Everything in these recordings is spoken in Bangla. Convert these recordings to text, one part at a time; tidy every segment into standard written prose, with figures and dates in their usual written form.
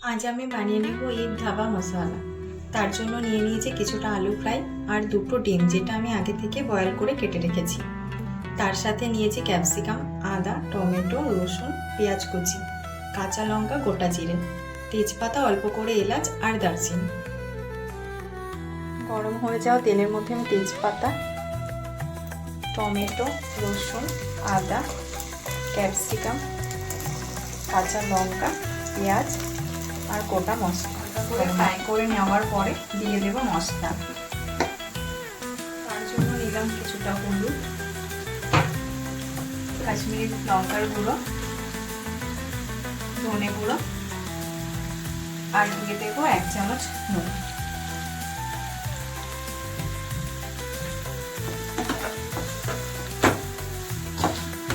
আজ আমি বানিয়ে নেব এগ ধাবা মশলা। তার জন্য নিয়ে নিয়েছি কিছুটা আলু ফ্রাই আর দুটো ডিম, যেটা আমি আগে থেকে বয়েল করে কেটে রেখেছি। তার সাথে নিয়েছি ক্যাপসিকাম, আদা, টমেটো, রসুন, পেঁয়াজ কুচি, কাঁচা লঙ্কা, গোটা জিরে, তেজপাতা, অল্প করে এলাচ আর দারচিনি। গরম হয়ে যাওয়া তেলের মধ্যে আমি তেজপাতা, টমেটো, রসুন, আদা, ক্যাপসিকাম, কাঁচা লঙ্কা, পেঁয়াজ আর গোটা মশলা করে ফ্রাই করে নেওয়ার পরে দিয়ে দেব মশলা। তার জন্য নিলাম কিছুটা হলুদ, কাশ্মীরি লঙ্কার গুঁড়ো, ধনে গুঁড়ো আর দিয়ে দেবো 1 চামচ নুন।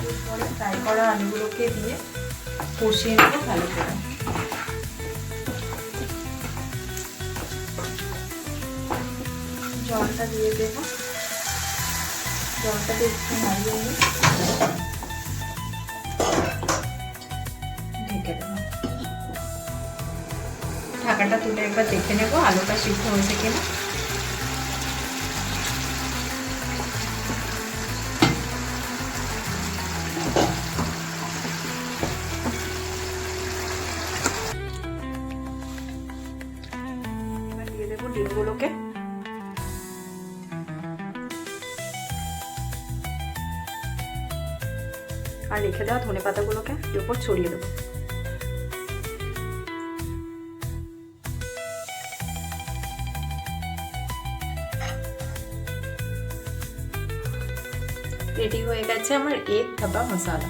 এরপরে ফ্রাই করা আলুগুলোকে দিয়ে কষিয়ে নেবো ভালো করে। জলটা দিয়ে দেবো, জলটাকে একটু নাড়িয়ে নিয়ে ঢেকে দেবো। ঢাকাটা তুলে একবার দেখে নেবো আলুটা সিদ্ধ হয়েছে কিনা। এবার দিয়ে দেবো ডিমগুলোকে। আর রেখে দেওয়া ধনে পাতাগুলোকে এর উপর ছড়িয়ে দেবো। রেডি হয়ে গেছে আমার এগ ধাবা মশলা।